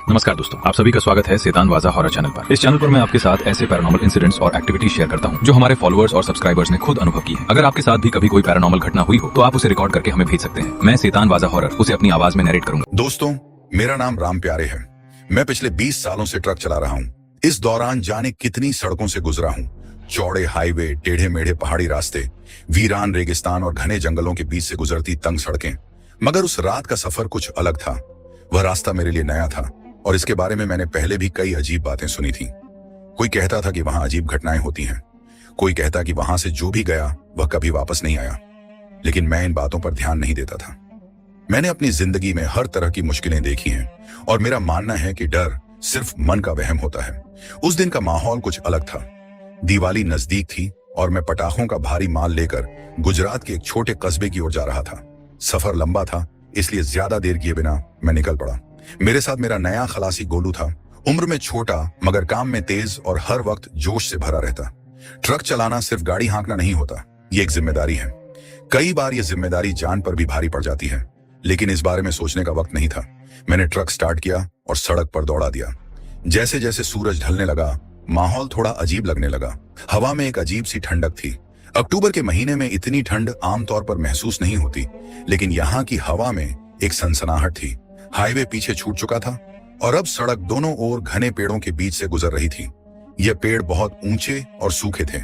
नमस्कार दोस्तों, आप सभी का स्वागत है शैतान वाजा हॉरर चैनल पर। इस चैनल पर मैं आपके साथ ऐसे पैरानॉर्मल इंसिडेंट्स और एक्टिविटीज शेयर करता हूं जो हमारे फॉलोअर्स और सब्सक्राइबर्स ने खुद अनुभव की है। अगर आपके साथ भी कभी कोई पैरानॉर्मल घटना हुई हो तो आप उसे रिकॉर्ड करके हमें भेज सकते हैं। मैं शैतान वाजा हॉरर उसे अपनी आवाज में नरेट करूंगा। दोस्तों, मेरा नाम राम प्यारे है। मैं पिछले 20 सालों से ट्रक चला रहा हूँ। इस दौरान जाने कितनी सड़कों से गुजरा हूँ। चौड़े हाईवे, टेढ़े मेढ़े पहाड़ी रास्ते, वीरान रेगिस्तान और घने जंगलों के बीच से गुजरती तंग सड़कें। मगर उस रात का सफर कुछ अलग था। वह रास्ता मेरे लिए नया था और इसके बारे में मैंने पहले भी कई अजीब बातें सुनी थी। कोई कहता था कि वहां अजीब घटनाएं होती हैं, कोई कहता कि वहां से जो भी गया वह कभी वापस नहीं आया। लेकिन मैं इन बातों पर ध्यान नहीं देता था। मैंने अपनी जिंदगी में हर तरह की मुश्किलें देखी हैं और मेरा मानना है कि डर सिर्फ मन का वहम होता है। उस दिन का माहौल कुछ अलग था। दिवाली नजदीक थी और मैं पटाखों का भारी माल लेकर गुजरात के एक छोटे कस्बे की ओर जा रहा था। सफर लंबा था, इसलिए ज्यादा देर किए बिना मैं निकल पड़ा। मेरे साथ मेरा नया खलासी गोलू था। उम्र में छोटा मगर काम में तेज और हर वक्त जोश से भरा रहता। ट्रक चलाना सिर्फ गाड़ी हाँकना नहीं होता, ये एक जिम्मेदारी है। कई बार ये जिम्मेदारी जान पर भी भारी पड़ जाती है, लेकिन इस बारे में सोचने का वक्त नहीं था। मैंने ट्रक स्टार्ट किया और सड़क पर दौड़ा दिया। जैसे जैसे सूरज ढलने लगा, माहौल थोड़ा अजीब लगने लगा। हवा में एक अजीब सी ठंडक थी। अक्टूबर के महीने में इतनी ठंड आमतौर पर महसूस नहीं होती, लेकिन यहाँ की हवा में एक सनसनाहट थी। हाईवे पीछे छूट चुका था और अब सड़क दोनों ओर घने पेड़ों के बीच से गुजर रही थी। ये पेड़ बहुत ऊंचे और सूखे थे।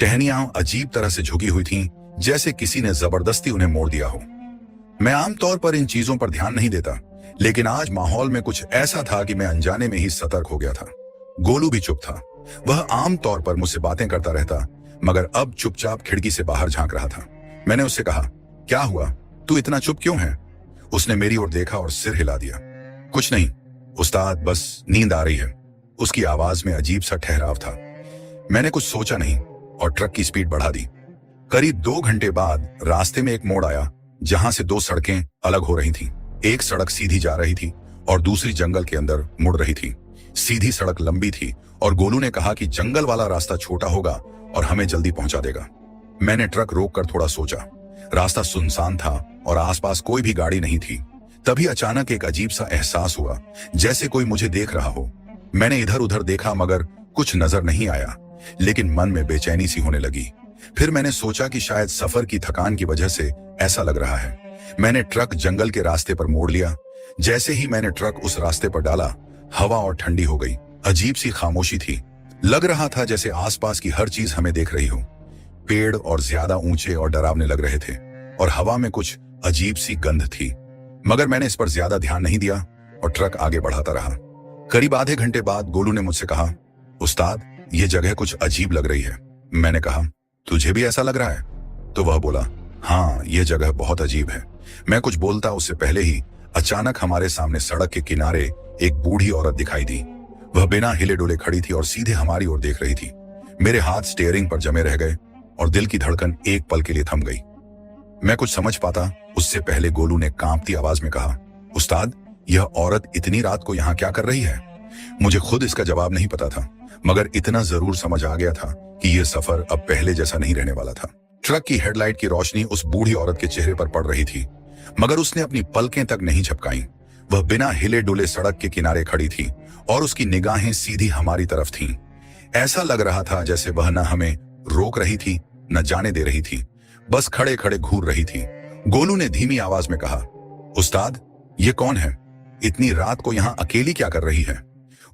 टहनियां अजीब तरह से झुकी हुई थीं, जैसे किसी ने जबरदस्ती उन्हें मोड़ दिया हो। मैं आमतौर पर इन चीजों पर ध्यान नहीं देता, लेकिन आज माहौल में कुछ ऐसा था कि मैं अनजाने में ही सतर्क हो गया था। गोलू भी चुप था। वह आमतौर पर मुझसे बातें करता रहता, मगर अब चुपचाप खिड़की से बाहर झांक रहा था। मैंने उससे कहा, क्या हुआ, तू इतना चुप क्यों है? उसने मेरी ओर देखा और सिर हिला दिया। कुछ नहीं उस्ताद, बस नींद आ रही है। उसकी आवाज में अजीब सा ठहराव था। मैंने कुछ सोचा नहीं और ट्रक की स्पीड बढ़ा दी। करीब 2 घंटे बाद रास्ते में एक मोड़ आया, जहां से 2 सड़कें अलग हो रही थीं। एक सड़क सीधी जा रही थी और दूसरी जंगल के अंदर मुड़ रही थी। सीधी सड़क लंबी थी और गोलू ने कहा कि जंगल वाला रास्ता छोटा होगा और हमें जल्दी पहुंचा देगा। मैंने ट्रक रोककर थोड़ा सोचा। रास्ता सुनसान था और आसपास कोई भी गाड़ी नहीं थी। तभी अचानक एक अजीब सा एहसास हुआ, जैसे कोई मुझे देख रहा हो। मैंने इधर उधर देखा मगर कुछ नजर नहीं आया, लेकिन मन में बेचैनी सी होने लगी। फिर मैंने सोचा कि शायद सफर की थकान की वजह से ऐसा लग रहा है। मैंने ट्रक जंगल के रास्ते पर मोड़ लिया। जैसे ही मैंने ट्रक उस रास्ते पर डाला, हवा और ठंडी हो गई। अजीब सी खामोशी थी। लग रहा था जैसे आसपास की हर चीज हमें देख रही हो। पेड़ और ज्यादा ऊंचे और डरावने लग रहे थे और हवा में कुछ अजीब सी गंध थी। मगर मैंने इस पर ज्यादा ध्यान नहीं दिया और ट्रक आगे बढ़ाता रहा। करीब आधे घंटे बाद गोलू ने मुझसे कहा, उस्ताद, ये जगह कुछ अजीब लग रही है। मैंने कहा, तुझे भी ऐसा लग रहा है? तो वह बोला, हाँ, ये जगह बहुत अजीब है। मैं कुछ बोलता उससे पहले ही अचानक हमारे सामने सड़क के किनारे एक बूढ़ी औरत दिखाई दी। वह बिना हिले डुले खड़ी थी और सीधे हमारी ओर देख रही थी। मेरे हाथ स्टीयरिंग पर जमे रह गए और दिल की धड़कन एक पल के लिए थम गई। मैं कुछ समझ पाता उससे पहले गोलू ने कांपती आवाज में कहा, उस्ताद, यह औरत इतनी रात को यहाँ क्या कर रही है? मुझे खुद इसका जवाब नहीं पता था, मगर इतना जरूर समझ आ गया था कि यह सफर अब पहले जैसा नहीं रहने वाला था। ट्रक की हेडलाइट की रोशनी उस बूढ़ी औरत के चेहरे पर पड़ रही थी, मगर उसने अपनी पलकें तक नहीं झपकाई। वह बिना हिले डुले सड़क के किनारे खड़ी थी और उसकी निगाहें सीधी हमारी तरफ थीं। ऐसा लग रहा था जैसे वह न हमें रोक रही थी न जाने दे रही थी, बस खड़े खड़े घूर रही थी। गोलू ने धीमी आवाज में कहा, उस्ताद, ये कौन है? इतनी रात को यहाँ अकेली क्या कर रही है?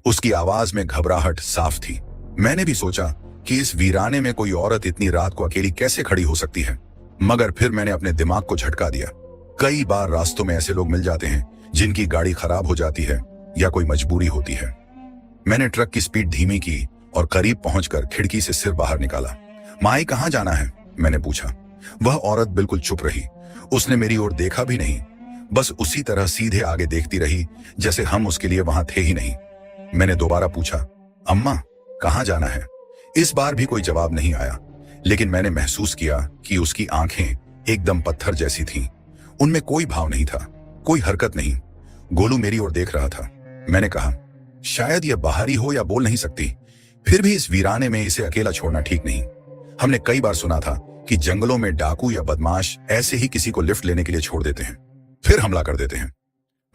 उसकी आवाज में घबराहट साफ थी। मैंने भी सोचा कि इस वीराने में कोई औरत इतनी रात को अकेली कैसे खड़ी हो सकती है, मगर फिर मैंने अपने दिमाग को झटका दिया। कई बार रास्तों में ऐसे लोग मिल जाते हैं जिनकी गाड़ी खराब हो जाती है या कोई मजबूरी होती है। मैंने ट्रक की स्पीड धीमी की और करीब पहुंचकर खिड़की से सिर बाहर निकाला। माई, कहाँ जाना है? मैंने पूछा। वह औरत बिल्कुल चुप रही। उसने मेरी ओर देखा भी नहीं, बस उसी तरह सीधे आगे देखती रही जैसे हम उसके लिए वहां थे ही नहीं। मैंने दोबारा पूछा, अम्मा, कहाँ जाना है? इस बार भी कोई जवाब नहीं आया, लेकिन मैंने महसूस किया कि उसकी आंखें एकदम पत्थर जैसी थीं। उनमें कोई भाव नहीं था, कोई हरकत नहीं। गोलू मेरी ओर देख रहा था। मैंने कहा, शायद यह बाहरी हो या बोल नहीं सकती, फिर भी इस वीराने में इसे अकेला छोड़ना ठीक नहीं। हमने कई बार सुना था कि जंगलों में डाकू या बदमाश ऐसे ही किसी को लिफ्ट लेने के लिए छोड़ देते हैं, फिर हमला कर देते हैं।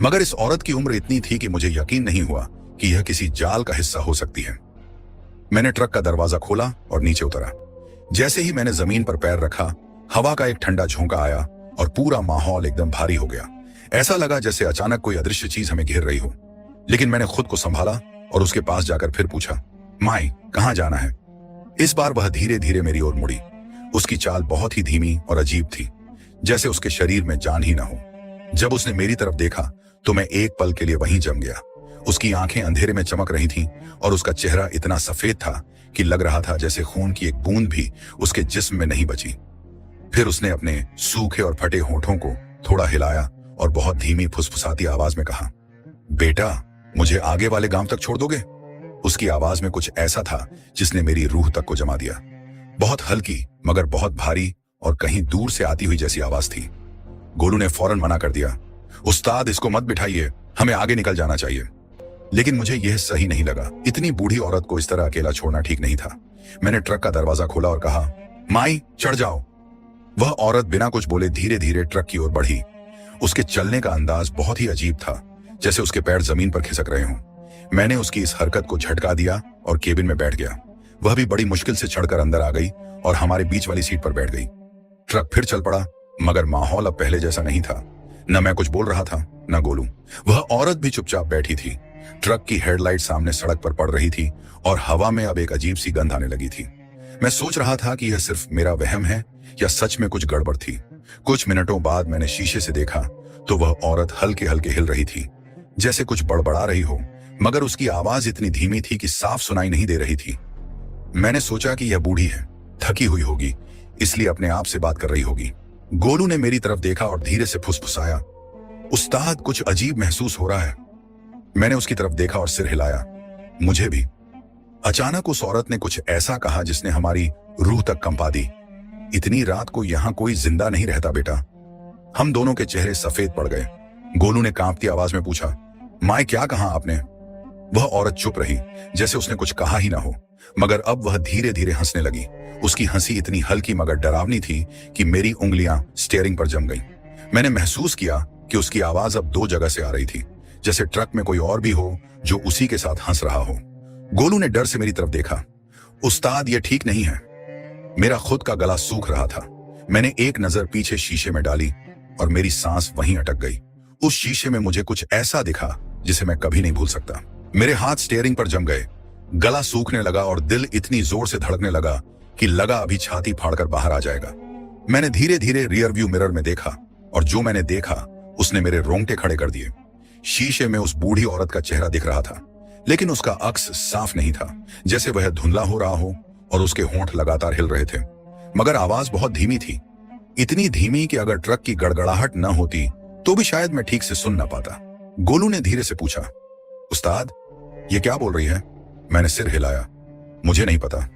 मगर इस औरत की उम्र इतनी थी कि मुझे यकीन नहीं हुआ कि यह किसी जाल का हिस्सा हो सकती है। मैंने ट्रक का दरवाजा खोला और नीचे उतरा। जैसे ही मैंने जमीन पर पैर रखा, हवा का एक ठंडा झोंका आया और पूरा माहौल एकदम भारी हो गया। ऐसा लगा जैसे अचानक कोई अदृश्य चीज हमें घेर रही हो। लेकिन मैंने खुद को संभाला और उसके पास जाकर फिर पूछा, माई, कहां जाना है? इस बार वह धीरे धीरे मेरी ओर मुड़ी। उसकी चाल बहुत ही धीमी और अजीब थी, जैसे उसके शरीर में जान ही ना हो। जब उसने मेरी तरफ देखा तो मैं एक पल के लिए वहीं जम गया। उसकी आंखें अंधेरे में चमक रही थीं और उसका चेहरा इतना सफेद था कि लग रहा था जैसे खून की एक बूंद भी उसके जिस्म में नहीं बची। फिर उसने अपने सूखे और फटे होठों को थोड़ा हिलाया और बहुत धीमी फुसफुसाती आवाज में कहा, बेटा, मुझे आगे वाले गांव तक छोड़ दोगे? उसकी आवाज में कुछ ऐसा था जिसने मेरी रूह तक को जमा दिया। बहुत हल्की मगर बहुत भारी और कहीं दूर से आती हुई जैसी आवाज थी। गोलू ने फौरन मना कर दिया, उस्ताद, इसको मत बिठाइए, हमें आगे निकल जाना चाहिए। लेकिन मुझे यह सही नहीं लगा। इतनी बूढ़ी औरत को इस तरह अकेला छोड़ना ठीक नहीं था। मैंने ट्रक का दरवाजा खोला और कहा, माई, चढ़ जाओ। वह औरत बिना कुछ बोले धीरे धीरे ट्रक की ओर बढ़ी। उसके चलने का अंदाज बहुत ही अजीब था, जैसे उसके पैर जमीन पर खिसक रहे हों। मैंने उसकी इस हरकत को झटका दिया और केबिन में बैठ गया। वह भी बड़ी मुश्किल से चढ़कर अंदर आ गई और हमारे बीच वाली सीट पर बैठ गई। ट्रक फिर चल पड़ा, मगर माहौल अब पहले जैसा नहीं था। न मैं कुछ बोल रहा था, न गोलू। वह औरत भी चुपचाप बैठी थी। ट्रक की हेडलाइट सामने सड़क पर पड़ रही थी और हवा में अब एक अजीब सी गंध आने लगी थी। मैं सोच रहा था कि यह सिर्फ मेरा वहम है या सच में कुछ गड़बड़ थी। कुछ मिनटों बाद मैंने शीशे से देखा तो वह औरत हल्के हल्के हिल रही थी, जैसे कुछ बड़बड़ा रही हो, मगर उसकी आवाज इतनी धीमी थी कि साफ सुनाई नहीं दे रही थी। मैंने सोचा कि यह बूढ़ी है, थकी हुई होगी, इसलिए अपने आप से बात कर रही होगी। गोलू ने मेरी तरफ देखा और धीरे से फुसफुसाया, उस्ताद, कुछ अजीब महसूस हो रहा है। मैंने उसकी तरफ देखा और सिर हिलाया, मुझे भी। अचानक उस औरत ने कुछ ऐसा कहा जिसने हमारी रूह तक कंपा दी। इतनी रात को यहां कोई जिंदा नहीं रहता बेटा। हम दोनों के चेहरे सफेद पड़ गए। गोलू ने कांपती आवाज में पूछा, माए, क्या कहा आपने? वह औरत चुप रही, जैसे उसने कुछ कहा ही ना हो, मगर अब वह धीरे धीरे हंसने लगी। उसकी हंसी इतनी हल्की मगर डरावनी थी कि मेरी उंगलियां स्टीयरिंग पर जम गईं। मैंने महसूस किया कि उसकी आवाज अब दो जगह से आ रही थी, जैसे ट्रक में कोई और भी हो जो उसी के साथ हंस रहा हो। गोलू ने डर से मेरी तरफ देखा, उस्ताद, ये ठीक नहीं है। मेरा खुद का गला सूख रहा था। मैंने एक नजर पीछे शीशे में डाली और मेरी सांस वहीं अटक गई। उस शीशे में मुझे कुछ ऐसा दिखा जिसे मैं कभी नहीं भूल सकता। मेरे हाथ स्टीयरिंग पर जम गए, गला सूखने लगा और दिल इतनी जोर से धड़कने लगा कि लगा अभी छाती फाड़कर बाहर आ जाएगा। मैंने धीरे धीरे रियर व्यू मिरर में देखा और जो मैंने देखा उसने मेरे रोंगटे खड़े कर दिए। शीशे में उस बूढ़ी औरत का चेहरा दिख रहा था, लेकिन उसका अक्स साफ नहीं था, जैसे वह धुंधला हो रहा हो और उसके होंठ लगातार हिल रहे थे। मगर आवाज बहुत धीमी थी, इतनी धीमी कि अगर ट्रक की गड़गड़ाहट न होती तो भी शायद मैं ठीक से सुन न पाता। गोलू ने धीरे से पूछा, उस्ताद, ये क्या बोल रही है? मैंने सिर हिलाया, मुझे नहीं पता,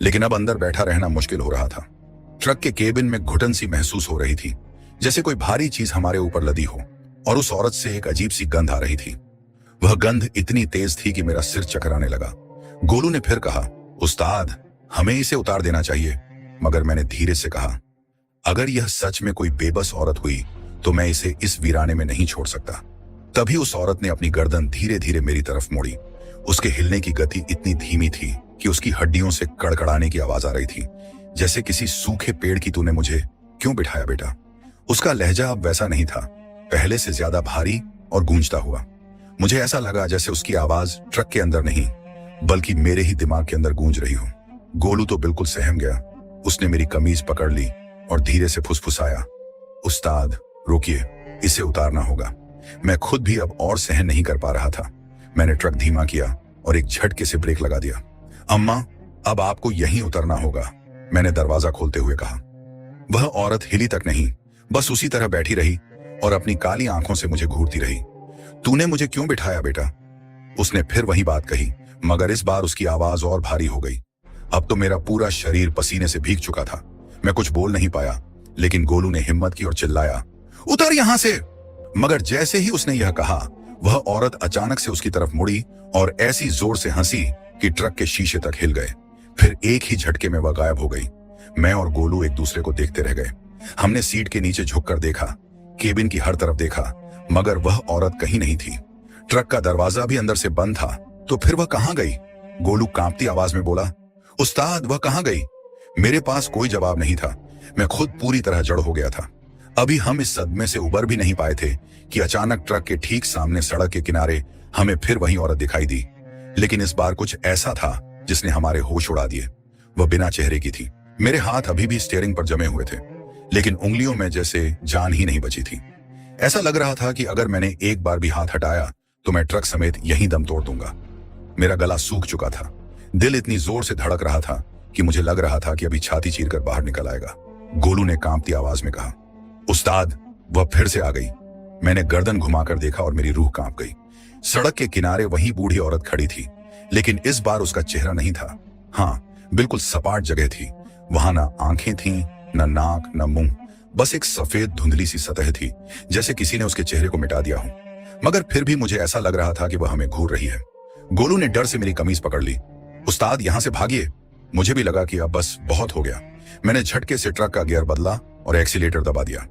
लेकिन अब अंदर बैठा रहना मुश्किल हो रहा था। ट्रक के केबिन में घुटन सी महसूस हो रही थी, जैसे कोई भारी चीज हमारे ऊपर लदी हो, और उस औरत से एक अजीब सी गंध आ रही थी। वह गंध इतनी तेज थी कि मेरा सिर चकराने लगा। गोलू ने फिर कहा, उस्ताद, हमें इसे उतार देना चाहिए। मगर मैंने धीरे से कहा, अगर यह सच में कोई बेबस औरत हुई तो मैं इसे इस वीराने में नहीं छोड़ सकता। तभी उस औरत ने अपनी गर्दन धीरे धीरे मेरी तरफ मोड़ी। उसके हिलने की गति इतनी धीमी थी कि उसकी हड्डियों से कड़कड़ाने की आवाज आ रही थी, जैसे किसी सूखे पेड़ की। तूने मुझे क्यों बिठाया बेटा? उसका लहजा अब वैसा नहीं था, पहले से ज्यादा भारी और गूंजता हुआ। मुझे ऐसा लगा जैसे उसकी आवाज ट्रक के अंदर नहीं बल्कि मेरे ही दिमाग के अंदर गूंज रही हो। गोलू तो बिल्कुल सहम गया। उसने मेरी कमीज पकड़ ली और धीरे से फुसफुसाया, उस्ताद, रोकिए, इसे उतारना होगा। मैं खुद भी अब और सहन नहीं कर पा रहा था। मैंने ट्रक धीमा किया और एक झटके से ब्रेक लगा दिया। अम्मा, अब आपको यहीं उतरना होगा, मैंने दरवाजा खोलते हुए कहा। वह औरत हिली तक नहीं, बस उसी तरह बैठी रही और अपनी काली आंखों से मुझे घूरती रही। तूने मुझे क्यों बिठाया बेटा? उसने फिर वही बात कही, मगर इस बार उसकी आवाज और भारी हो गई। अब तो मेरा पूरा शरीर पसीने से भीग चुका था। मैं कुछ बोल नहीं पाया, लेकिन गोलू ने हिम्मत की और चिल्लाया, उतर यहां से। मगर जैसे ही उसने यह कहा, वह औरत अचानक से उसकी तरफ मुड़ी और ऐसी जोर से हंसी कि ट्रक के शीशे तक हिल गए। फिर एक ही झटके में वह गायब हो गई। मैं और गोलू एक दूसरे को देखते रह गए। हमने सीट के नीचे झुककर देखा, केबिन की हर तरफ देखा, मगर वह औरत कहीं नहीं थी। ट्रक का दरवाजा भी अंदर से बंद था। तो फिर वह कहां गई? गोलू कांपती आवाज में बोला, उस्ताद वह कहां गई? मेरे पास कोई जवाब नहीं था। मैं खुद पूरी तरह जड़ हो गया था। अभी हम इस सदमे से उबर भी नहीं पाए थे कि अचानक ट्रक के ठीक सामने सड़क के किनारे हमें फिर वही औरत दिखाई दी। लेकिन इस बार कुछ ऐसा था जिसने हमारे होश उड़ा दिए। वह बिना चेहरे की थी। मेरे हाथ अभी भी स्टीयरिंग पर जमे हुए थे, लेकिन उंगलियों में जैसे जान ही नहीं बची थी। ऐसा लग रहा था कि अगर मैंने एक बार भी हाथ हटाया तो मैं ट्रक समेत यहीं दम तोड़ दूंगा। मेरा गला सूख चुका था। दिल इतनी जोर से धड़क रहा था कि मुझे लग रहा था कि अभी छाती चीरकर बाहर निकल आएगा। गोलू ने कांपती आवाज में कहा, उस्ताद वह फिर से आ गई। मैंने गर्दन घुमाकर देखा और मेरी रूह कांप गई। सड़क के किनारे वही बूढ़ी औरत खड़ी थी, लेकिन इस बार उसका चेहरा नहीं था। हाँ, बिल्कुल सपाट जगह थी। वहां ना आंखें थीं, न नाक, न मुंह, बस एक सफेद धुंधली सी सतह थी, जैसे किसी ने उसके चेहरे को मिटा दिया हो। मगर फिर भी मुझे ऐसा लग रहा था कि वह हमें घूर रही है। गोलू ने डर से मेरी कमीज पकड़ ली। उस्ताद यहां से भागिए। मुझे भी लगा कि अब बस बहुत हो गया। मैंने झटके से ट्रक का गियर बदला और एक्सीलेटर दबा दिया।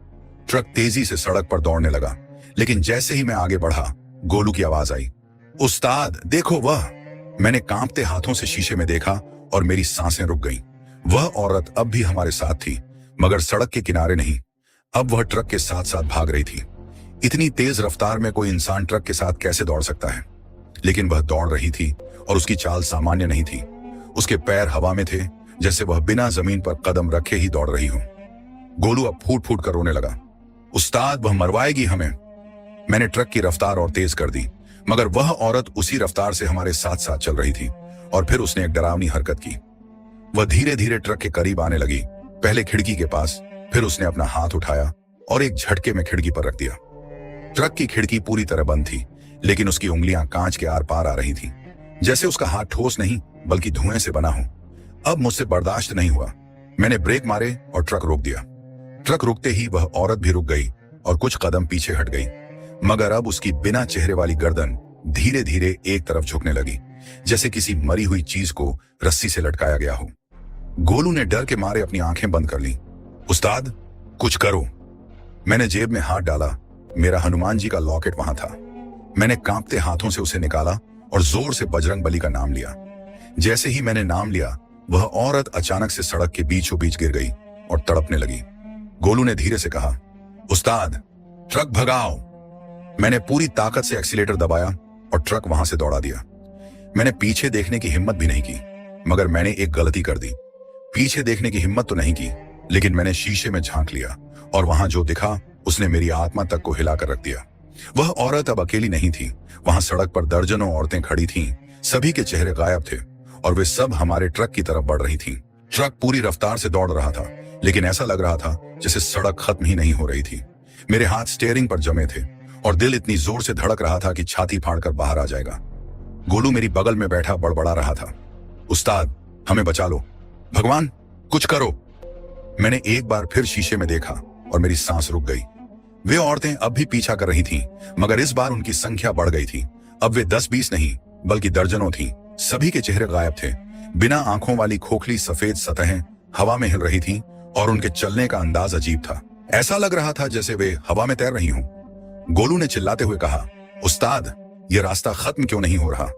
ट्रक तेजी से सड़क पर दौड़ने लगा, लेकिन जैसे ही मैं आगे बढ़ा, गोलू की आवाज आई, उस्ताद देखो वह। मैंने कांपते हाथों से शीशे में देखा और मेरी सांसें रुक गईं। वह औरत अब भी हमारे साथ थी, मगर सड़क के किनारे नहीं। अब वह ट्रक के साथ साथ भाग रही थी। इतनी तेज रफ्तार में कोई इंसान ट्रक के साथ कैसे दौड़ सकता है? लेकिन वह दौड़ रही थी और उसकी चाल सामान्य नहीं थी। उसके पैर हवा में थे, जैसे वह बिना जमीन पर कदम रखे ही दौड़ रही हो। गोलू अब फूट फूट कर रोने लगा, उस्ताद वह मरवाएगी हमें। मैंने ट्रक की रफ्तार और तेज कर दी, मगर वह औरत उसी रफ्तार से हमारे साथ साथ चल रही थी। और फिर उसने एक डरावनी हरकत की। वह धीरे धीरे ट्रक के करीब आने लगी, पहले खिड़की के पास, फिर उसने अपना हाथ उठाया और एक झटके में खिड़की पर रख दिया। ट्रक की खिड़की पूरी तरह बंद थी, लेकिन उसकी उंगलियां कांच के आर पार आ रही थी, जैसे उसका हाथ ठोस नहीं बल्कि धुएं से बना हो। अब मुझसे बर्दाश्त नहीं हुआ। मैंने ब्रेक मारे और ट्रक रोक दिया। ट्रक रुकते ही वह औरत भी रुक गई और कुछ कदम पीछे हट गई, मगर अब उसकी बिना चेहरे वाली गर्दन धीरे धीरे एक तरफ झुकने लगी, जैसे किसी मरी हुई चीज को रस्सी से लटकाया गया हो। गोलू ने डर के मारे अपनी आंखें बंद कर ली। उस्ताद कुछ करो। मैंने जेब में हाथ डाला। मेरा हनुमान जी का लॉकेट वहां था। मैंने कांपते हाथों से उसे निकाला और जोर से बजरंग बली का नाम लिया। जैसे ही मैंने नाम लिया, वह औरत अचानक से सड़क के बीचों बीच गिर गई और तड़पने लगी। गोलू ने धीरे से कहा, उस्ताद ट्रक भगाओ। मैंने पूरी ताकत से एक्सीलेटर दबाया और ट्रक वहां से दौड़ा दिया। मैंने पीछे देखने की हिम्मत भी नहीं की, मगर मैंने एक गलती कर दी। पीछे देखने की हिम्मत तो नहीं की, लेकिन मैंने शीशे में झांक लिया और वहां जो दिखा उसने मेरी आत्मा तक को हिलाकर रख दिया। वह औरत अब अकेली नहीं थी। वहां सड़क पर दर्जनों औरतें खड़ी थीं। सभी के चेहरे गायब थे और वे सब हमारे ट्रक की तरफ बढ़ रही थीं। ट्रक पूरी रफ्तार से दौड़ रहा था, लेकिन ऐसा लग रहा था जैसे सड़क खत्म ही नहीं हो रही थी। मेरे हाथ स्टीयरिंग पर जमे थे और दिल इतनी जोर से धड़क रहा था कि छाती फाड़कर बाहर आ जाएगा। गोलू मेरी बगल में बैठा बड़बड़ा रहा था, उस्ताद हमें बचा लो, भगवान कुछ करो। मैंने एक बार फिर शीशे में देखा और मेरी सांस रुक गई। वे औरतें अब भी पीछा कर रही थीं, मगर इस बार उनकी संख्या बढ़ गई थी। अब वे 10-20 नहीं बल्कि दर्जनों थीं। सभी के चेहरे गायब थे। बिना आंखों वाली खोखली सफेद सतहें हवा में हिल रही थीं और उनके चलने का अंदाज अजीब था। ऐसा लग रहा था जैसे वे हवा में तैर रही हों। गोलू ने चिल्लाते हुए कहा, उस्ताद ये रास्ता खत्म क्यों नहीं हो रहा?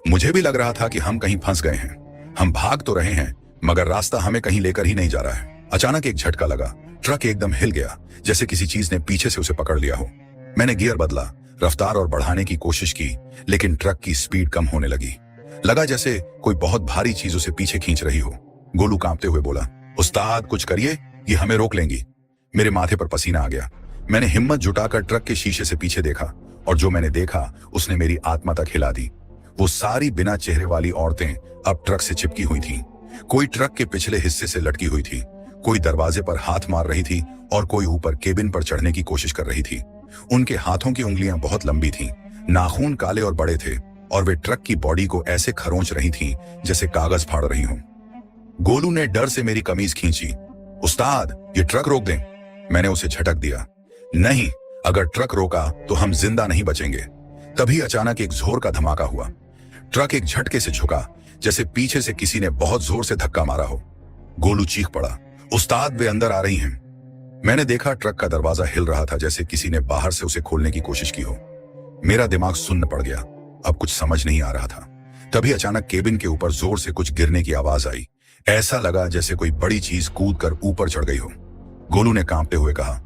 मुझे भी लग रहा था कि हम कहीं फंस गए हैं। हम भाग तो रहे हैं, मगर रास्ता हमें कहीं लेकर ही नहीं जा रहा है। अचानक एक झटका लगा। ट्रक एकदम हिल गया, जैसे किसी चीज ने पीछे से उसे पकड़ लिया हो। मैंने गियर बदला, रफ्तार और बढ़ाने की कोशिश की, लेकिन ट्रक की स्पीड कम होने लगी। लगा जैसे कोई बहुत भारी चीज उसे पीछे खींच रही हो। गोलू कांपते हुए बोला, उस्ताद कुछ करिए, ये हमें रोक लेंगी। मेरे माथे पर पसीना आ गया। मैंने हिम्मत जुटाकर ट्रक के शीशे से पीछे देखा और जो मैंने देखा उसने मेरी आत्मा तक हिला दी। वो सारी बिना चेहरे वाली औरतें अब ट्रक से चिपकी हुई थीं। कोई ट्रक के पिछले हिस्से से लटकी हुई थी, कोई दरवाजे पर हाथ मार रही थी और कोई ऊपर केबिन पर चढ़ने की कोशिश कर रही थी। उनके हाथों की उंगलियां बहुत लंबी थीं, नाखून काले और बड़े थे और वे ट्रक की बॉडी को ऐसे खरोंच रही थीं जैसे कागज फाड़ रही हों। गोलू ने डर से मेरी कमीज खींची। उस्ताद ये ट्रक रोक दें। मैंने उसे झटक दिया। नहीं, अगर ट्रक रोका तो हम जिंदा नहीं बचेंगे। तभी अचानक एक जोर का धमाका हुआ। ट्रक एक झटके से झुका, जैसे पीछे से किसी ने बहुत जोर से धक्का मारा हो। गोलू चीख पड़ा, उस्ताद वे अंदर आ रही हैं। मैंने देखा ट्रक का दरवाजा हिल रहा था, जैसे किसी ने बाहर से उसे खोलने की कोशिश की हो। मेरा दिमाग सुन्न पड़ गया, अब कुछ समझ नहीं आ रहा था। तभी अचानक केबिन के ऊपर जोर से कुछ गिरने की आवाज आई। ऐसा लगा जैसे कोई बड़ी चीज कूद कर ऊपर चढ़ गई हो। गोलू ने कांपते हुए कहा,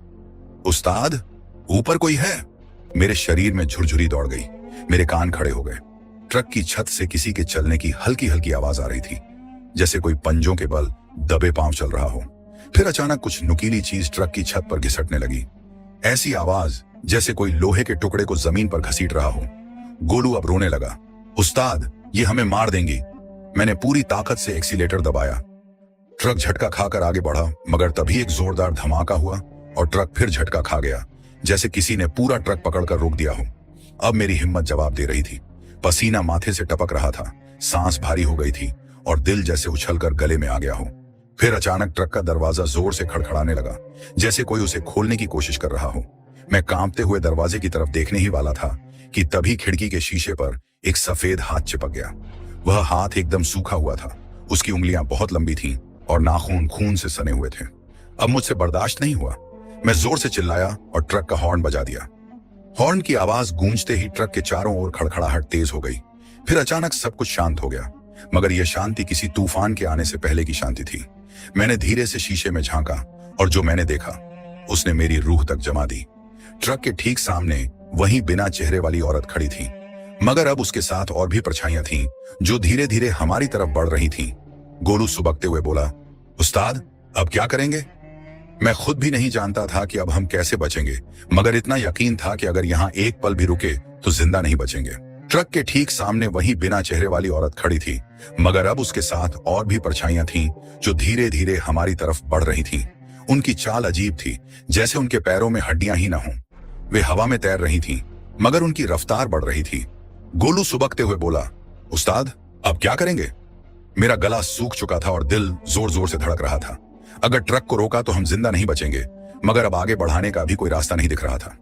उस्ताद, ऊपर कोई है। मेरे शरीर में झुरझुरी दौड़ गई, मेरे कान खड़े हो गए। ट्रक की छत से किसी के चलने की हल्की हल्की आवाज आ रही थी, जैसे कोई पंजों के बल दबे पांव चल रहा हो। फिर अचानक कुछ नुकीली चीज ट्रक की छत पर घिसटने लगी। ऐसी आवाज जैसे कोई लोहे के टुकड़े को जमीन पर घसीट रहा हो। गोलू अब रोने लगा। उस्ताद, ये हमें मार देंगी। मैंने पूरी ताकत से एक्सीलेटर दबाया। ट्रक झटका खाकर आगे बढ़ा, मगर तभी एक जोरदार धमाका हुआ और ट्रक फिर झटका खा गया, जैसे किसी ने पूरा ट्रक पकड़कर रोक दिया हो। अब मेरी हिम्मत जवाब दे रही थी। पसीना माथे से टपक रहा था, सांस भारी हो गई थी और दिल जैसे उछलकर गले में आ गया हो। फिर अचानक ट्रक का दरवाजा जोर से खड़खड़ाने लगा, जैसे कोई उसे खोलने की कोशिश कर रहा हो। मैं कांपते हुए दरवाजे की तरफ देखने ही वाला था कि तभी खिड़की के शीशे पर एक सफेद हाथ चिपक गया। वह हाथ एकदम सूखा हुआ था, उसकी उंगलियां बहुत लंबी थीं और नाखून खून से सने हुए थे। अब मुझसे बर्दाश्त नहीं हुआ, मैं जोर से चिल्लाया और ट्रक का हॉर्न बजा दिया। हॉर्न की आवाज गूंजते ही ट्रक के चारों ओर खड़खड़ाहट तेज हो गई। फिर अचानक सब कुछ शांत हो गया, मगर यह शांति किसी तूफान के आने से पहले की शांति थी। मैंने धीरे से शीशे में झांका और जो मैंने देखा उसने मेरी रूह तक जमा दी। ट्रक के ठीक सामने वहीं बिना चेहरे वाली औरत खड़ी थी, मगर अब उसके साथ और भी परछाइयां थीं जो धीरे धीरे हमारी तरफ बढ़ रही थीं। गोलू सुबकते हुए बोला, उस्ताद, अब क्या करेंगे? मैं खुद भी नहीं जानता था कि अब हम कैसे बचेंगे, मगर इतना यकीन था कि अगर यहाँ एक पल भी रुके तो जिंदा नहीं बचेंगे। ट्रक के ठीक सामने वही बिना चेहरे वाली औरत खड़ी थी, मगर अब उसके साथ और भी परछाइयां थीं जो धीरे धीरे हमारी तरफ बढ़ रही थीं। उनकी चाल अजीब थी, जैसे उनके पैरों में हड्डियां ही न हों। वे हवा में तैर रही थीं, मगर उनकी रफ्तार बढ़ रही थी। गोलू सुबकते हुए बोला, उस्ताद, अब क्या करेंगे? मेरा गला सूख चुका था और दिल जोर जोर से धड़क रहा था। अगर ट्रक को रोका तो हम जिंदा नहीं बचेंगे, मगर अब आगे बढ़ाने का भी कोई रास्ता नहीं दिख रहा था।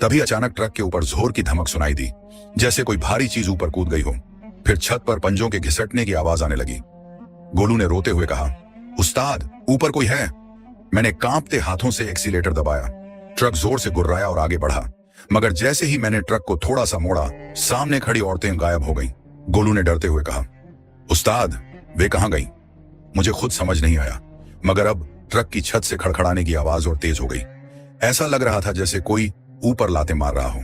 तभी अचानक ट्रक के ऊपर जोर की धमक सुनाई दी, जैसे कोई भारी चीज ऊपर कूद गई हो। फिर छत पर पंजों के घिसटने की आवाज आने लगी। गोलू ने रोते हुए कहा, उस्ताद, ऊपर कोई है। मैंने कांपते हाथों से एक्सीलेटर दबाया। ट्रक जोर से गुर्राया और आगे बढ़ा, मगर जैसे ही मैंने ट्रक को थोड़ा सा मोड़ा, सामने खड़ी औरतें गायब हो गईं। गोलू ने डरते हुए कहा, उस्ताद, वे कहां गईं? मुझे खुद समझ नहीं आया, मगर अब ट्रक की छत से खड़खड़ाने की आवाज और तेज हो गई। ऐसा लग रहा था जैसे कोई ऊपर लाते मार रहा हो।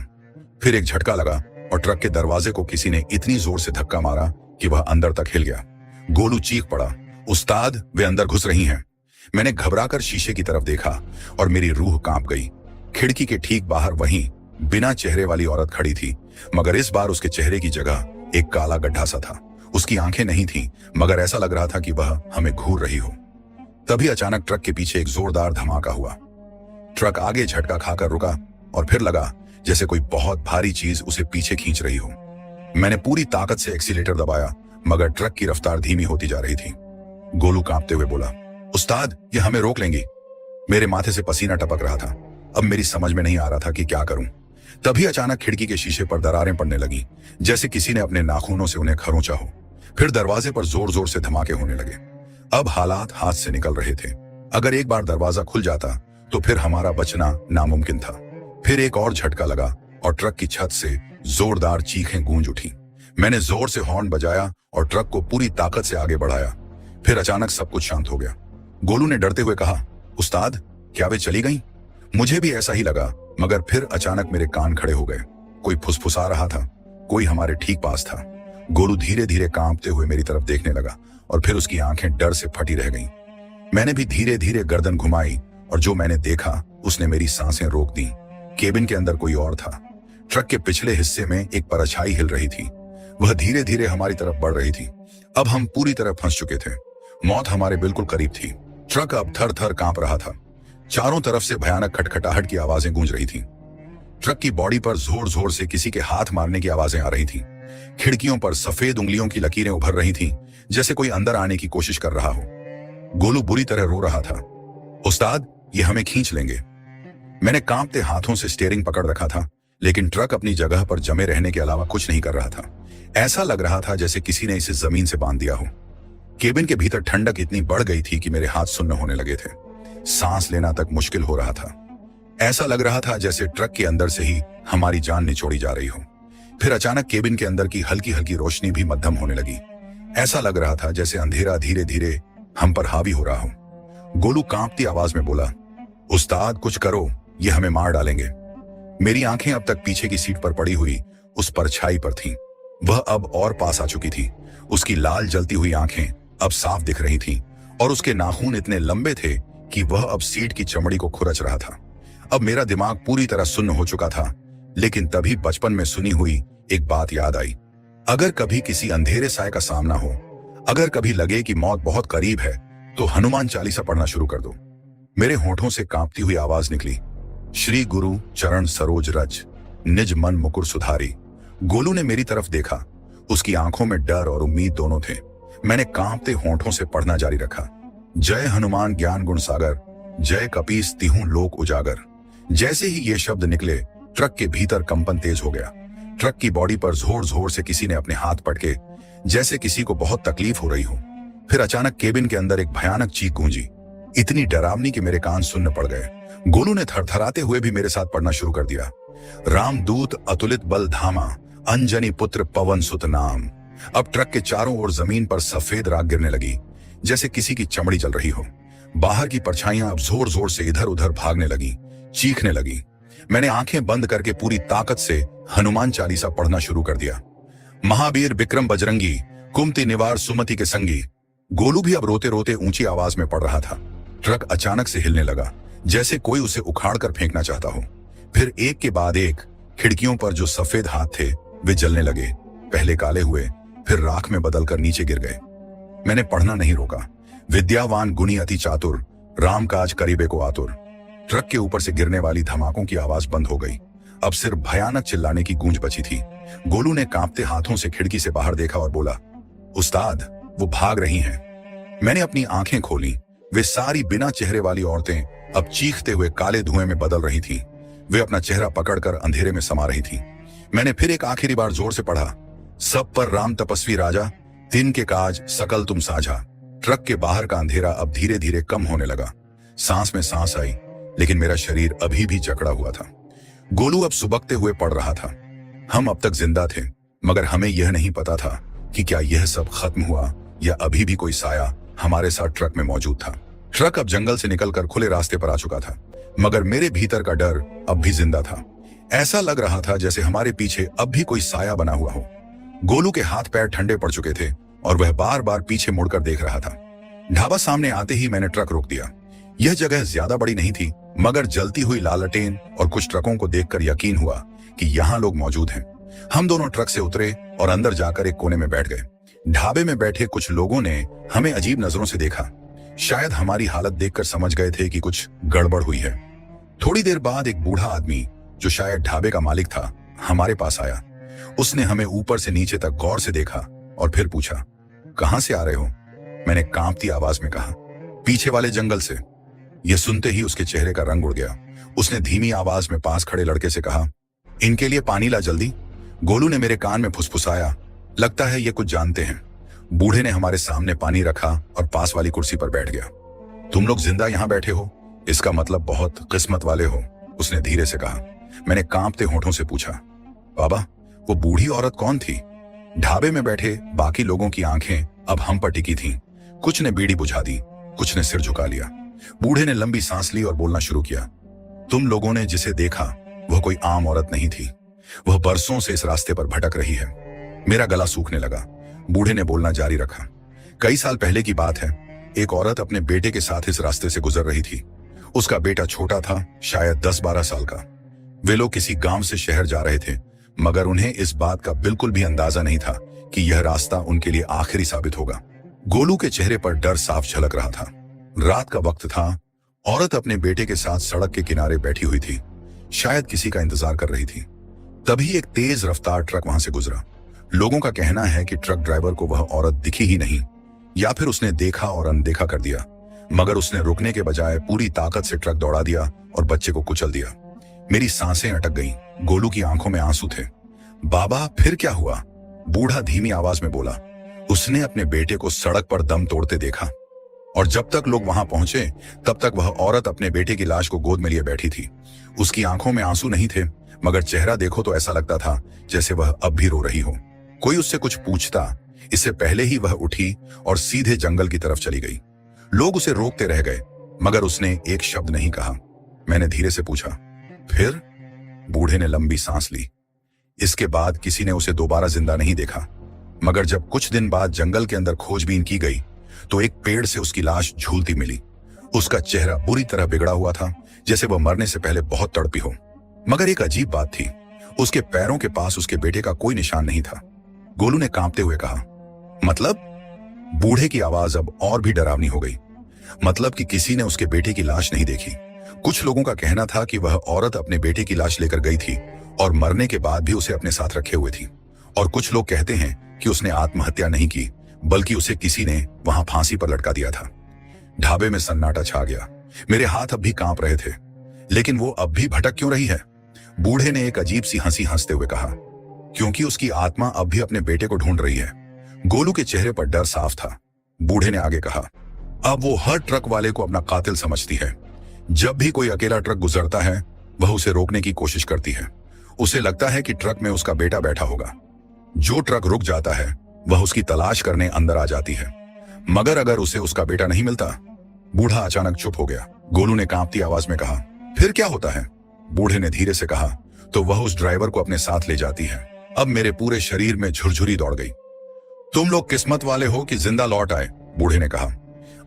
फिर एक झटका लगा और ट्रक के दरवाजे को किसी ने इतनी जोर से धक्का मारा कि वह अंदर तक हिल गया। गोलू चीख पड़ा, उस्ताद, वे अंदर घुस रही हैं। मैंने घबराकर शीशे की तरफ देखा और मेरी रूह कांप गई। खिड़की के ठीक बाहर वहीं बिना चेहरे वाली औरत खड़ी थी, मगर इस बार उसके चेहरे की जगह एक काला गड्ढा सा था। उसकी आंखें नहीं थीं, मगर ऐसा लग रहा था कि वह हमें घूर रही हो। तभी अचानक ट्रक के पीछे एक जोरदार धमाका हुआ। ट्रक आगे झटका खाकर रुका और फिर लगा जैसे कोई बहुत भारी चीज उसे पीछे खींच रही हो। मैंने पूरी ताकत से एक्सीलेटर दबाया, मगर ट्रक की रफ्तार धीमी होती जा रही थी। गोलू कांपते हुए बोला, उस्ताद, ये हमें रोक लेंगी। मेरे माथे से पसीना टपक रहा था। अब मेरी समझ में नहीं आ रहा था कि क्या करूं। तभी अचानक खिड़की के शीशे पर दरारें पड़ने लगी, जैसे किसी ने अपने नाखूनों से उन्हें खरोंचा हो। फिर दरवाजे पर जोर जोर से धमाके होने लगे। अब हालात हाथ से निकल रहे थे। अगर एक बार दरवाजा खुल जाता तो फिर हमारा बचना नामुमकिन था। फिर एक और झटका लगा और ट्रक की छत से जोरदार चीखें गूंज उठी। मैंने जोर से हॉर्न बजाया और ट्रक को पूरी ताकत से आगे बढ़ाया। फिर अचानक सब कुछ शांत हो गया। गोलू ने डरते हुए कहा, उस्ताद, क्या वे चली गईं? मुझे भी ऐसा ही लगा, मगर फिर अचानक मेरे कान खड़े हो गए। कोई फुसफुसा रहा था, कोई हमारे ठीक पास था। गोलू धीरे धीरे कांपते हुए मेरी तरफ देखने लगा और फिर उसकी आंखें डर से फटी रह गईं। मैंने भी धीरे धीरे गर्दन घुमाई और जो मैंने देखा उसने मेरी सांसें रोक दी। केबिन के अंदर कोई और था। ट्रक के पिछले हिस्से में एक परछाई हिल रही थी। वह धीरे धीरे हमारी तरफ बढ़ रही थी। अब हम पूरी तरह फंस चुके थे। मौत हमारे बिल्कुल करीब थी। ट्रक अब थर थर कांप रहा था। चारों तरफ से भयानक खटखटाहट की आवाजें गूंज रही थीं। ट्रक की बॉडी पर जोर जोर से किसी के हाथ मारने की आवाजें आ रही थीं। खिड़कियों पर सफेद उंगलियों की लकीरें उभर रही थीं, जैसे कोई अंदर आने की कोशिश कर रहा हो। गोलू बुरी तरह रो रहा था, उस्ताद, ये हमें खींच लेंगे। मैंने कांपते हाथों से स्टीयरिंग पकड़ रखा था, लेकिन ट्रक अपनी जगह पर जमे रहने के अलावा कुछ नहीं कर रहा था। ऐसा लग रहा था जैसे किसी ने इसे जमीन से बांध दिया हो। केबिन के भीतर ठंडक इतनी बढ़ गई थी कि मेरे हाथ सुन्न होने लगे थे। सांस लेना तक मुश्किल हो रहा था। ऐसा लग रहा था जैसे ट्रक के अंदर से ही हमारी जान निचोड़ी जा रही हो। फिर अचानक केबिन के अंदर की हल्की हल्की रोशनी भी मध्यम होने लगी। ऐसा लग रहा था जैसे अंधेरा धीरे धीरे हम पर हावी हो रहा हो। गोलू कांपती आवाज में बोला, उस्ताद कुछ करो, ये हमें मार डालेंगे। मेरी आंखें अब तक पीछे की सीट पर पड़ी हुई उस परछाई पर थीं। वह अब और पास आ चुकी थी। उसकी लाल जलती हुई आंखें अब साफ दिख रही थीं और उसके नाखून इतने लंबे थे कि वह अब सीट की चमड़ी को खुरच रहा था। अब मेरा दिमाग पूरी तरह सुन्न हो चुका था, लेकिन तभी बचपन में सुनी हुई एक बात याद आई। अगर कभी किसी अंधेरे साए का सामना हो, अगर कभी लगे कि मौत बहुत करीब है, तो हनुमान चालीसा पढ़ना शुरू कर दो। मेरे होठों से कांपती हुई आवाज निकली, श्री गुरु चरण सरोज रज, निज मन मुकुर सुधारी। गोलू ने मेरी तरफ देखा। उसकी आंखों में डर और उम्मीद दोनों थे। मैंने कांपते होठों से पढ़ना जारी रखा, जय हनुमान ज्ञान गुण सागर, जय कपीस तिहु लोक उजागर। जैसे ही ये शब्द निकले, ट्रक के भीतर कंपन तेज हो गया। ट्रक की बॉडी पर जोर जोर से किसी ने अपने हाथ पटके, जैसे किसी को बहुत तकलीफ हो रही हो। फिर अचानक केबिन के अंदर एक भयानक चीख गूंजी, इतनी डरावनी कि मेरे कान सुन्न पड़ गए। गोलू ने थरथराते हुए भी मेरे साथ पढ़ना शुरू कर दिया, रामदूत अतुलित बल धामा, अंजनी पुत्र पवन सुत नाम। अब ट्रक के चारों ओर जमीन पर सफेद राख गिरने लगी, जैसे किसी की चमड़ी जल रही हो। बाहर की परछाइयां अब जोर जोर से इधर उधर भागने लगी, चीखने लगी। मैंने आंखें बंद करके पूरी ताकत से हनुमान चालीसा पढ़ना शुरू कर दिया। महावीर विक्रम बजरंगी, कुमति निवार सुमति के संगी। गोलू भी अब रोते रोते ऊंची आवाज में पढ़ रहा था। ट्रक अचानक से हिलने लगा, जैसे कोई उसे उखाड़ कर फेंकना चाहता हो। फिर एक के बाद एक खिड़कियों पर जो सफेद हाथ थे वे जलने लगे, पहले काले हुए, फिर राख में बदलकर नीचे गिर गए। मैंने पढ़ना नहीं रोका। विद्यावान गुणी अति चातुर, राम काज करीबे को आतुर। ट्रक के ऊपर से गिरने वाली धमाकों की आवाज बंद हो गई। अब सिर्फ भयानक चिल्लाने की गूंज बची थी। गोलू ने कांपते हाथों से खिड़की से बाहर देखा और बोला, उस्ताद वो भाग रही हैं। मैंने अपनी आंखें खोली। वे सारी बिना चेहरे वाली औरतें अब चीखते हुए काले धुएं में बदल रही थीं। वे अपना चेहरा पकड़कर अंधेरे में समा रही थीं। मैंने फिर एक आखिरी बार जोर से पढ़ा, सब पर राम तपस्वी राजा, दिन के काज सकल तुम साझा। ट्रक के बाहर का अंधेरा अब धीरे धीरे कम होने लगा। सांस में सांस आई, लेकिन मेरा शरीर अभी भी जकड़ा हुआ था। गोलू अब सुबकते हुए पढ़ रहा था, हम अब तक जिंदा थे, मगर हमें यह नहीं पता था कि क्या यह सब खत्म हुआ या अभी भी कोई साया हमारे साथ ट्रक में मौजूद था। ट्रक अब जंगल से निकलकर खुले रास्ते पर आ चुका था, मगर मेरे भीतर का डर अब भी जिंदा था। ऐसा लग रहा था जैसे हमारे पीछे अब भी कोई साया बना हुआ हो। गोलू के हाथ पैर ठंडे पड़ चुके थे और वह बार बार पीछे मुड़कर देख रहा था। ढाबा सामने आते ही मैंने ट्रक रोक दिया। यह जगह ज्यादा बड़ी नहीं थी, मगर जलती हुई लालटेन और कुछ ट्रकों को देखकर यकीन हुआ कि यहाँ लोग मौजूद हैं। हम दोनों ट्रक से उतरे और अंदर जाकर एक कोने में बैठ गए। ढाबे में बैठे कुछ लोगों ने हमें अजीब नजरों से देखा। शायद हमारी हालत देखकर समझ गए थे कि कुछ गड़बड़ हुई है। थोड़ी देर बाद एक बूढ़ा आदमी, जो शायद ढाबे का मालिक था, हमारे पास आया। उसने हमें ऊपर से नीचे तक गौर से देखा और फिर पूछा, कहां से आ रहे हो? मैंने कांपती आवाज में कहा, पीछे वाले जंगल से। यह सुनते ही उसके चेहरे का रंग उड़ गया। उसने धीमी आवाज में पास खड़े लड़के से कहा, इनके लिए पानी ला जल्दी। गोलू ने मेरे कान में फुसफुसाया, लगता है ये कुछ जानते हैं। बूढ़े ने हमारे सामने पानी रखा और पास वाली कुर्सी पर बैठ गया। तुम लोग जिंदा यहाँ बैठे हो, इसका मतलब बहुत किस्मत वाले हो, उसने धीरे से कहा। मैंने कांपते होठों से पूछा, बाबा वो बूढ़ी औरत कौन थी? ढाबे में बैठे बाकी लोगों की आंखें अब हम पर टिकी थीं। कुछ ने बीड़ी बुझा दी, कुछ ने सिर झुका लिया। बूढ़े ने लंबी सांस ली और बोलना शुरू किया, तुम लोगों ने जिसे देखा वह कोई आम औरत नहीं थी। वह बरसों से इस रास्ते पर भटक रही है। मेरा गला सूखने लगा। बूढ़े ने बोलना जारी रखा, कई साल पहले की बात है। एक औरत अपने बेटे के साथ इस रास्ते से गुजर रही थी। उसका बेटा छोटा था, शायद 10-12 साल का। वे लोग किसी गांव से शहर जा रहे थे, मगर उन्हें इस बात का बिल्कुल भी अंदाजा नहीं था कि यह रास्ता उनके लिए आखिरी साबित होगा। गोलू के चेहरे पर डर साफ झलक रहा था। रात का वक्त था। औरत अपने बेटे के साथ सड़क के किनारे बैठी हुई थी, शायद किसी का इंतजार कर रही थी। तभी एक तेज रफ्तार ट्रक वहां से गुजरा। लोगों का कहना है कि ट्रक ड्राइवर को वह औरत दिखी ही नहीं, या फिर उसने देखा और अनदेखा कर दिया, मगर उसने रुकने के बजाय पूरी ताकत से ट्रक दौड़ा दिया और बच्चे को कुचल दिया। मेरी सांसें अटक गईं। गोलू की आंखों में आंसू थे। बाबा फिर क्या हुआ? बूढ़ा धीमी आवाज में बोला, उसने अपने बेटे को सड़क पर दम तोड़ते देखा। और जब तक लोग वहां पहुंचे तब तक वह औरत अपने बेटे की लाश को गोद में लिए बैठी थी। उसकी आंखों में आंसू नहीं थे, मगर चेहरा देखो तो ऐसा लगता था जैसे वह अब भी रो रही हो। कोई उससे कुछ पूछता इससे पहले ही वह उठी और सीधे जंगल की तरफ चली गई। लोग उसे रोकते रह गए, मगर उसने एक शब्द नहीं कहा। मैंने धीरे से पूछा, फिर? बूढ़े ने लंबी सांस ली। इसके बाद किसी ने उसे दोबारा जिंदा नहीं देखा, मगर जब कुछ दिन बाद जंगल के अंदर खोजबीन की गई तो एक पेड़ से उसकी लाश झूलती मिली। उसका चेहरा बुरी तरह बिगड़ा हुआ था, जैसे वह मरने से पहले बहुत तड़पी हो। मगर एक अजीब बात थी, उसके पैरों के पास उसके बेटे का कोई निशान नहीं था। गोलू ने कांपते हुए कहा, मतलब? बूढ़े की आवाज अब और भी डरावनी हो गई। मतलब कि किसी ने उसके बेटे की लाश नहीं देखी। कुछ लोगों का कहना था कि वह औरत अपने बेटे की लाश लेकर गई थी और मरने के बाद भी उसे अपने साथ रखे हुए थी। और कुछ लोग कहते हैं कि उसने आत्महत्या नहीं की, बल्कि उसे किसी ने वहां फांसी पर लटका दिया था। ढाबे में सन्नाटा छा गया। मेरे हाथ अब भी कांप रहे थे। लेकिन वो अब भी भटक क्यों रही है? बूढ़े ने एक अजीब सी हंसी हंसते हुए कहा, क्योंकि उसकी आत्मा अब भी अपने बेटे को ढूंढ रही है। गोलू के चेहरे पर डर साफ था। बूढ़े ने आगे कहा, अब वो हर ट्रक वाले को अपना कातिल समझती है। जब भी कोई अकेला ट्रक गुजरता है वह उसे रोकने की कोशिश करती है। उसे लगता है कि ट्रक में उसका बेटा बैठा होगा। जो ट्रक रुक जाता है वह उसकी तलाश करने अंदर आ जाती है, मगर अगर उसे उसका बेटा नहीं मिलता। बूढ़ा अचानक चुप हो गया। गोलू ने कांपती आवाज में कहा, फिर क्या होता है? बूढ़े ने धीरे से कहा, तो वह उस ड्राइवर को अपने साथ ले जाती है। अब मेरे पूरे शरीर में झुरझुरी दौड़ गई। तुम लोग किस्मत वाले हो कि जिंदा लौट आए, बूढ़े ने कहा।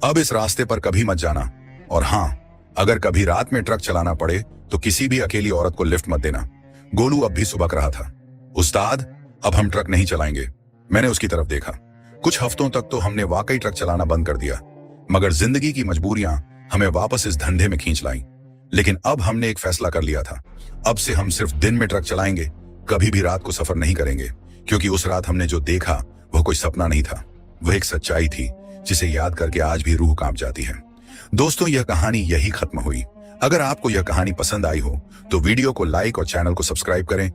अब इस रास्ते पर कभी मत जाना, और हाँ, अगर कभी रात में ट्रक चलाना पड़े तो किसी भी अकेली औरत को लिफ्ट मत देना। गोलू अब भी सुबक रहा था। उस्ताद, अब हम ट्रक नहीं चलाएंगे। मैंने उसकी तरफ देखा। कुछ हफ्तों तक तो हमने वाकई ट्रक चलाना बंद कर दिया, मगर जिंदगी की मजबूरियां हमें वापस इस धंधे में खींच लाई। लेकिन अब हमने एक फैसला कर लिया था, अब से हम सिर्फ दिन में ट्रक चलाएंगे, कभी भी रात को सफर नहीं करेंगे। क्योंकि उस रात हमने जो देखा वह कोई सपना नहीं था, वह एक सच्चाई थी जिसे याद करके आज भी रूह कांप जाती है। दोस्तों, यह कहानी यही खत्म हुई। अगर आपको यह कहानी पसंद आई हो तो वीडियो को लाइक और चैनल को सब्सक्राइब करें।